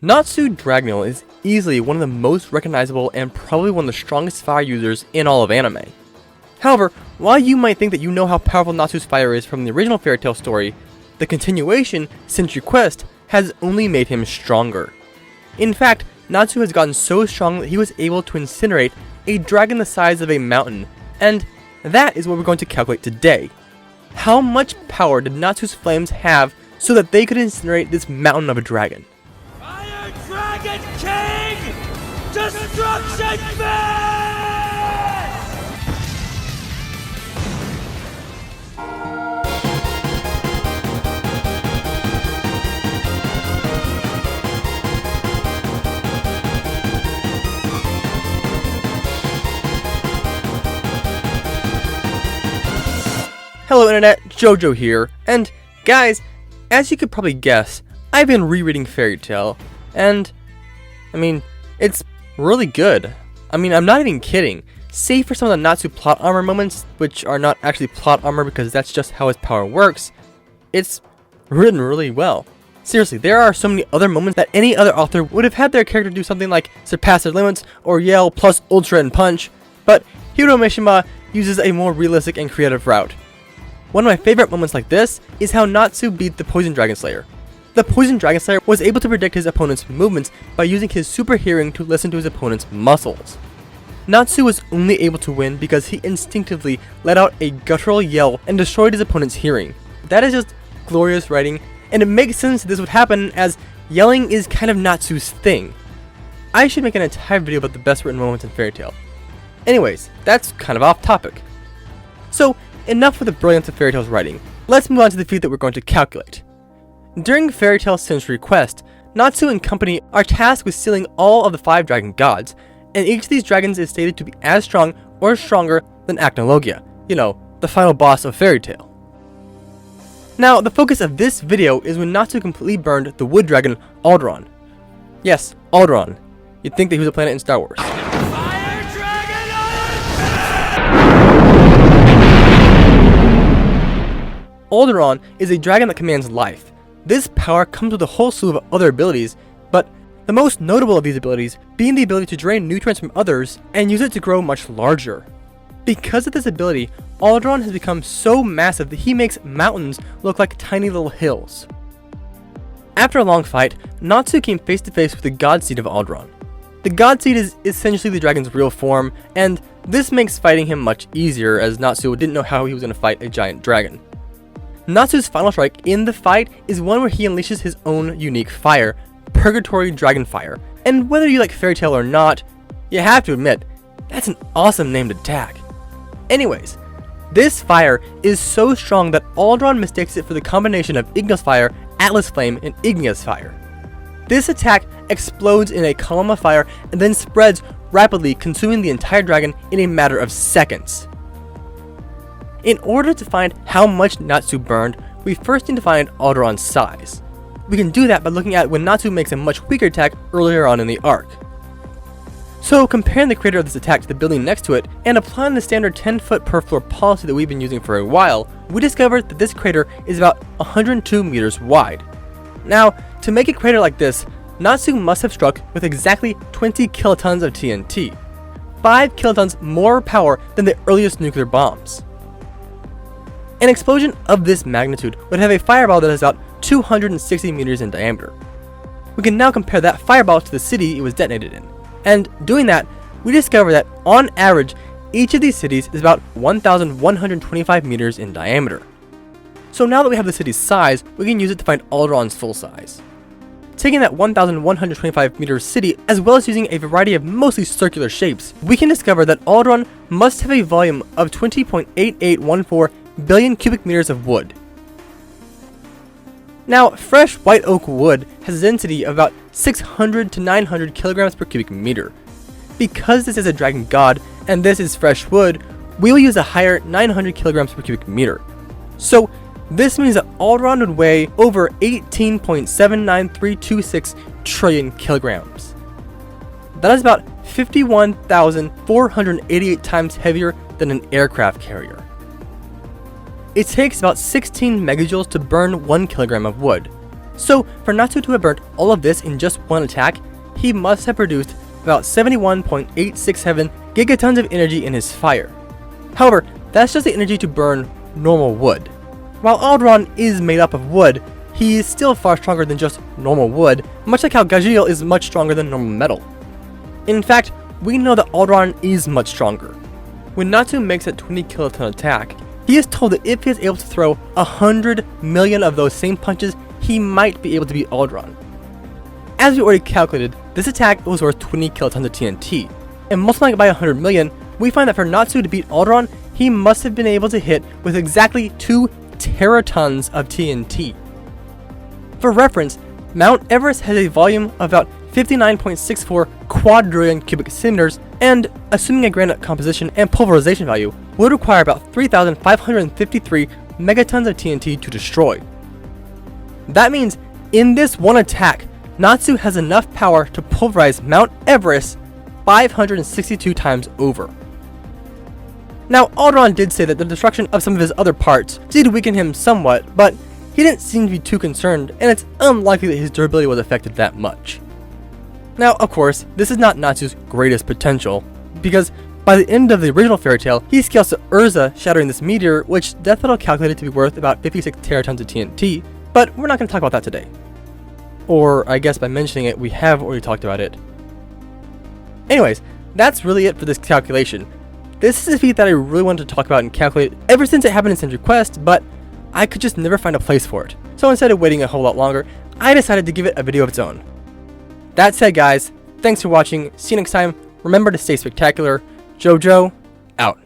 Natsu Dragneel is easily one of the most recognizable and probably one of the strongest fire users in all of anime. However, while you might think that you know how powerful Natsu's fire is from the original FairyTail story, the continuation, Century Quest, has only made him stronger. In fact, Natsu has gotten so strong that he was able to incinerate a dragon the size of a mountain, and that is what we're going to calculate today. How much power did Natsu's flames have so that they could incinerate this mountain of a dragon? Fire Dragon King! Destruction Fist! Hello Internet, Jojo here, and guys, as you could probably guess, I've been rereading FairyTail, and, it's really good. I'm not even kidding. Save for some of the Natsu plot armor moments, which are not actually plot armor because that's just how his power works, it's written really well. Seriously, there are so many other moments that any other author would have had their character do something like surpass their limits or yell plus ultra and punch, but Hiro Mishima uses a more realistic and creative route. One of my favorite moments like this is how Natsu beat the Poison Dragon Slayer. The Poison Dragon Slayer was able to predict his opponent's movements by using his super hearing to listen to his opponent's muscles. Natsu was only able to win because he instinctively let out a guttural yell and destroyed his opponent's hearing. That is just glorious writing, and it makes sense that this would happen as yelling is kind of Natsu's thing. I should make an entire video about the best written moments in FairyTail. Anyways, that's kind of off topic. So, enough with the brilliance of FairyTail's writing. Let's move on to the feat that we're going to calculate. During FairyTail's Century Quest, Natsu and company are tasked with sealing all of the 5 dragon gods, and each of these dragons is stated to be as strong or stronger than Acnologia, the final boss of FairyTail. Now, the focus of this video is when Natsu completely burned the wood dragon Aldoron. Yes, Aldoron. You'd think that he was a planet in Star Wars. Aldoron is a dragon that commands life. This power comes with a whole slew of other abilities, but the most notable of these abilities being the ability to drain nutrients from others and use it to grow much larger. Because of this ability, Aldoron has become so massive that he makes mountains look like tiny little hills. After a long fight, Natsu came face to face with the God Seed of Aldoron. The God Seed is essentially the dragon's real form, and this makes fighting him much easier as Natsu didn't know how he was going to fight a giant dragon. Natsu's final strike in the fight is one where he unleashes his own unique fire, Purgatory Dragon Fire. And whether you like FairyTail or not, you have to admit, that's an awesome named attack. Anyways, this fire is so strong that Aldoron mistakes it for the combination of Ignis Fire, Atlas Flame, and Igneous Fire. This attack explodes in a column of fire and then spreads rapidly, consuming the entire dragon in a matter of seconds. In order to find how much Natsu burned, we first need to find Aldoron's size. We can do that by looking at when Natsu makes a much weaker attack earlier on in the arc. So comparing the crater of this attack to the building next to it, and applying the standard 10-foot per floor policy that we've been using for a while, we discovered that this crater is about 102 meters wide. Now, to make a crater like this, Natsu must have struck with exactly 20 kilotons of TNT, 5 kilotons more power than the earliest nuclear bombs. An explosion of this magnitude would have a fireball that is about 260 meters in diameter. We can now compare that fireball to the city it was detonated in. And doing that, we discover that on average, each of these cities is about 1,125 meters in diameter. So now that we have the city's size, we can use it to find Aldoron's full size. Taking that 1,125 meter city, as well as using a variety of mostly circular shapes, we can discover that Aldoron must have a volume of 20.8814 billion cubic meters of wood. Now, fresh white oak wood has a density of about 600 to 900 kilograms per cubic meter. Because this is a dragon god, and this is fresh wood, we will use a higher 900 kilograms per cubic meter. So, this means that Aldoron would weigh over 18.79326 trillion kilograms. That is about 51,488 times heavier than an aircraft carrier. It takes about 16 megajoules to burn 1 kilogram of wood. So for Natsu to have burnt all of this in just one attack, he must have produced about 71.867 gigatons of energy in his fire. However, that's just the energy to burn normal wood. While Aldoron is made up of wood, he is still far stronger than just normal wood, much like how Dragneel is much stronger than normal metal. In fact, we know that Aldoron is much stronger. When Natsu makes a 20 kiloton attack, he is told that if he is able to throw 100 million of those same punches, he might be able to beat Aldoron. As we already calculated, this attack was worth 20 kilotons of TNT, and multiplying it by 100 million, we find that for Natsu to beat Aldoron, he must have been able to hit with exactly 2 teratons of TNT. For reference, Mount Everest has a volume of about 59.64 quadrillion cubic centimeters, and assuming a granite composition and pulverization value, would require about 3,553 megatons of TNT to destroy. That means, in this one attack, Natsu has enough power to pulverize Mount Everest 562 times over. Now, Aldoron did say that the destruction of some of his other parts did weaken him somewhat, but he didn't seem to be too concerned, and it's unlikely that his durability was affected that much. Now, of course, this is not Natsu's greatest potential, because by the end of the original FairyTail, he scales to Urza shattering this meteor, which Death Metal calculated to be worth about 56 teratons of TNT, but we're not going to talk about that today. Or, I guess by mentioning it, we have already talked about it. Anyways, that's really it for this calculation. This is a feat that I really wanted to talk about and calculate ever since it happened in Century Quest, but I could just never find a place for it. So instead of waiting a whole lot longer, I decided to give it a video of its own. That said, guys, thanks for watching. See you next time. Remember to stay spectacular. JoJo, out.